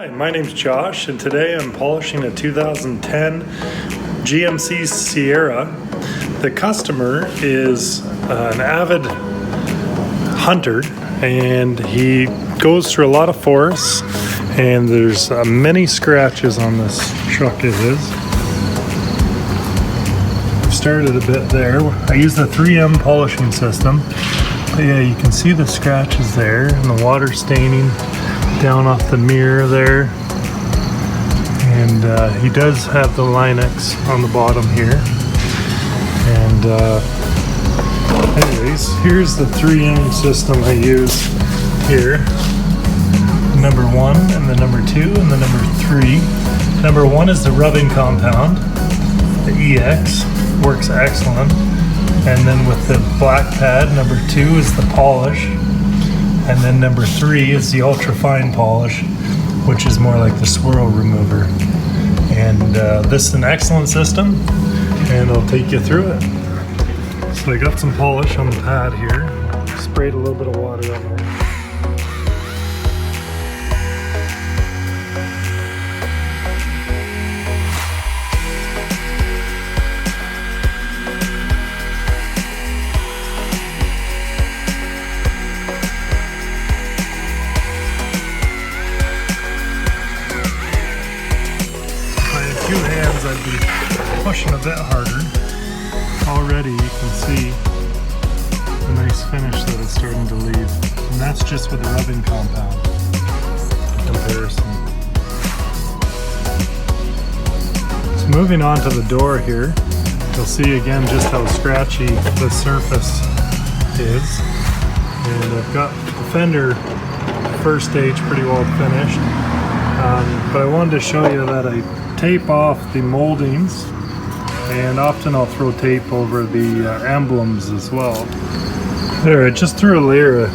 Hi, my name's Josh, and today I'm polishing a 2010 GMC Sierra. The customer is an avid hunter, and he goes through a lot of forests, and there's many scratches on this truck of his. I've started a bit there. I use the 3M polishing system. But yeah, you can see the scratches there and the water staining down off the mirror there. And he does have the Linux on the bottom here. And anyways, here's the 3M system I use here. Number 1 and the number 2 and the number 3. Number 1 is the rubbing compound. The EX works excellent. And then with the black pad, number 2 is the polish. And then number 3 is the Ultrafine polish, which is more like the swirl remover. And this is an excellent system, and I'll take you through it. So I got some polish on the pad here. Sprayed a little bit of water on there. Two hands I'd be pushing a bit harder. Already you can see the nice finish that it's starting to leave, and that's just with the rubbing compound comparison. So moving on to the door here, you'll see again just how scratchy the surface is, and I've got the fender first stage pretty well finished, but I wanted to show you that I tape off the moldings, and often I'll throw tape over the emblems as well. There, I just threw a layer of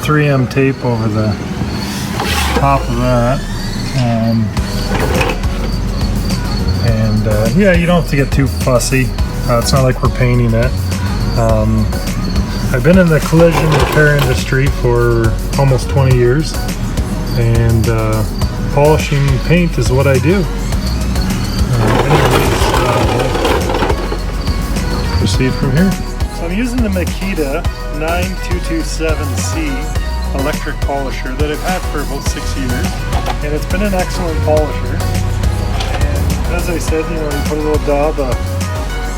3M tape over the top of that, yeah, you don't have to get too fussy. It's not like we're painting it. I've been in the collision repair industry for almost 20 years, and polishing paint is what I do. Proceed from here. So I'm using the Makita 9227C electric polisher that I've had for about 6 years, and it's been an excellent polisher. And as I said, you put a little dab of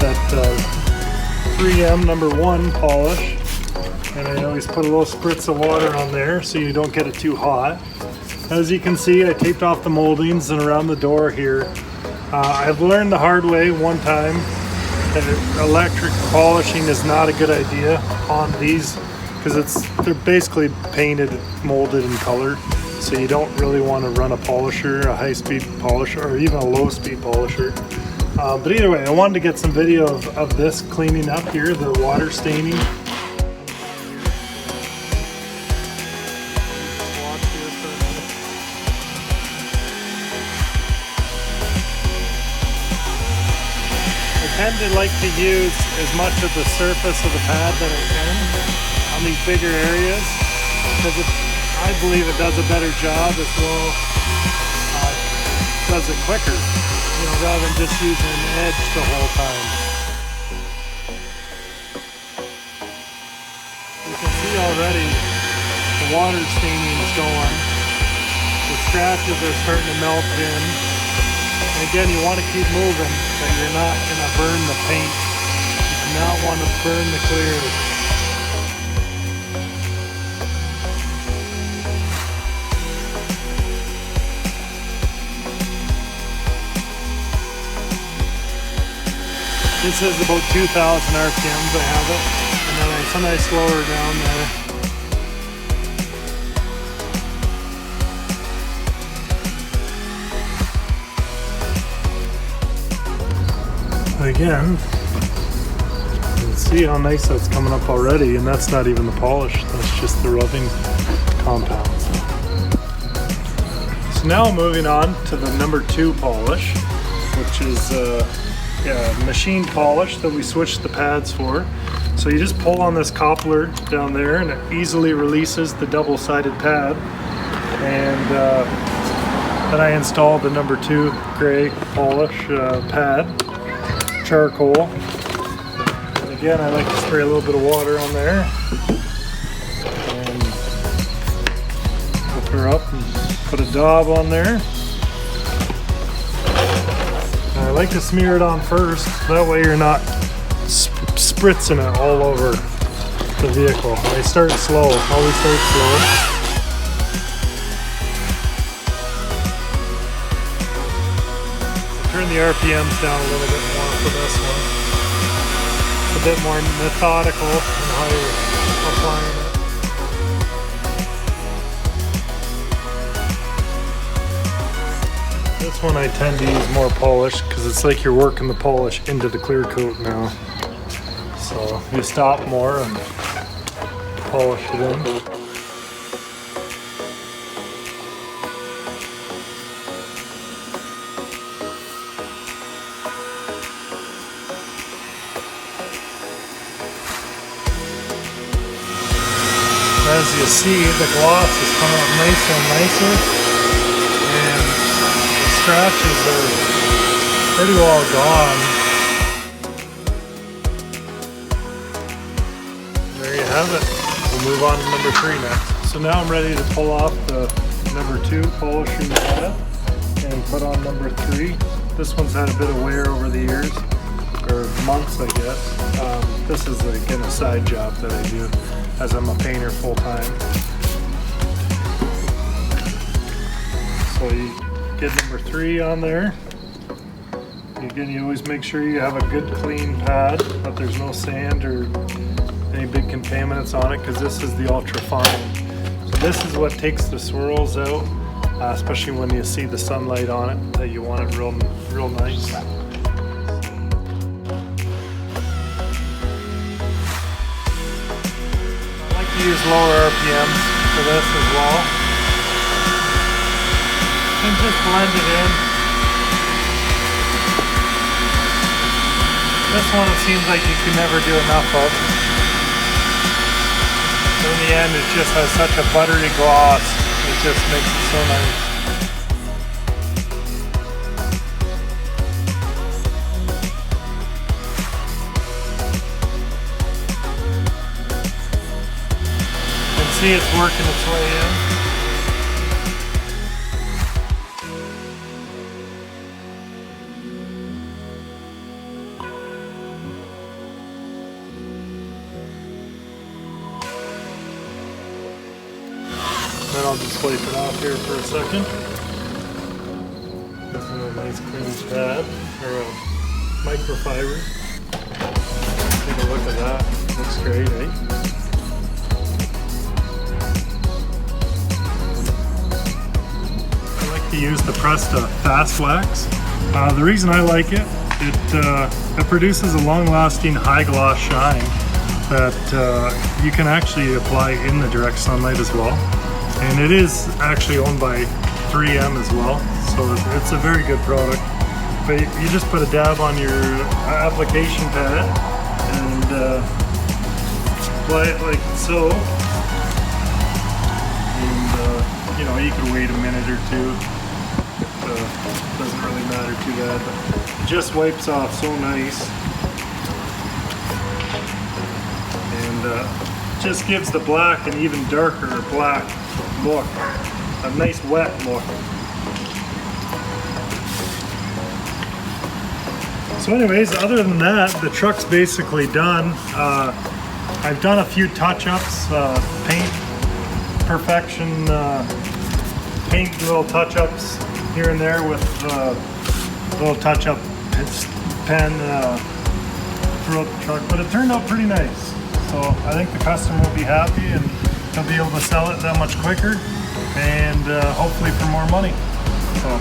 that 3M number 1 polish, and I always put a little spritz of water on there so you don't get it too hot. As you can see, I taped off the moldings and around the door here. I've learned the hard way one time that electric polishing is not a good idea on these, because they're basically painted, molded, and colored. So you don't really want to run a polisher, a high-speed polisher, or even a low-speed polisher. But either way, I wanted to get some video of this cleaning up here, the water staining. I tend to like to use as much of the surface of the pad that I can on these bigger areas, because I believe it does a better job as well, does it quicker, rather than just using an edge the whole time. You can see already the water staining is going, the scratches are starting to melt in. And again, you want to keep moving, but you're not going to burn the paint. You do not want to burn the clear. This is about 2,000 RPMs I have it, and then I sometimes slow her down there. Again, you can see how nice that's coming up already, and that's not even the polish, that's just the rubbing compounds. So now moving on to the number 2 polish, which is machine polish that we switched the pads for. So you just pull on this coupler down there and it easily releases the double-sided pad. And Then I installed the number 2 gray polish pad, charcoal. And again, I like to spray a little bit of water on there. And hook her up and put a daub on there. And I like to smear it on first, that way you're not spritzing it all over the vehicle. I start slow, always start slow. Turn the RPMs down a little bit more for this one. It's a bit more methodical in how you're applying it. This one I tend to use more polish because it's like you're working the polish into the clear coat now. So you stop more and polish it in. As you see, the gloss is coming up nicer and nicer, and the scratches are pretty well gone. There you have it. We'll move on to number 3 next. So now I'm ready to pull off the number 2 polishing pad and put on number 3. This one's had a bit of wear over the years, or months I guess. This is again a side job that I do, as I'm a painter full time. So you get number 3 on there. Again, you always make sure you have a good clean pad, that there's no sand or any big contaminants on it, because this is the Ultrafine. So this is what takes the swirls out, especially when you see the sunlight on it, that you want it real nice. Use lower RPMs for this as well, and just blend it in. This one it seems like you can never do enough of. In the end, it just has such a buttery gloss, it just makes it so nice. See, it's working its way in. Then I'll just wipe it off here for a second. This is a nice clean pad, or a microfiber. Take a look at that. Looks great, eh? To use the Presta Fast Wax. The reason I like it, it produces a long-lasting high gloss shine that you can actually apply in the direct sunlight as well. And it is actually owned by 3M as well, so it's a very good product. But you just put a dab on your application pad and apply it like so. And you know, you can wait a minute or two. Doesn't really matter too bad, but it just wipes off so nice, and just gives the black an even darker black look, a nice wet look. So anyways, other than that, the truck's basically done. I've done a few touch-ups, paint perfection, paint little touch-ups here and there with little touch-up pen throughout the truck, but it turned out pretty nice. So I think the customer will be happy, and he'll be able to sell it that much quicker, and hopefully for more money. So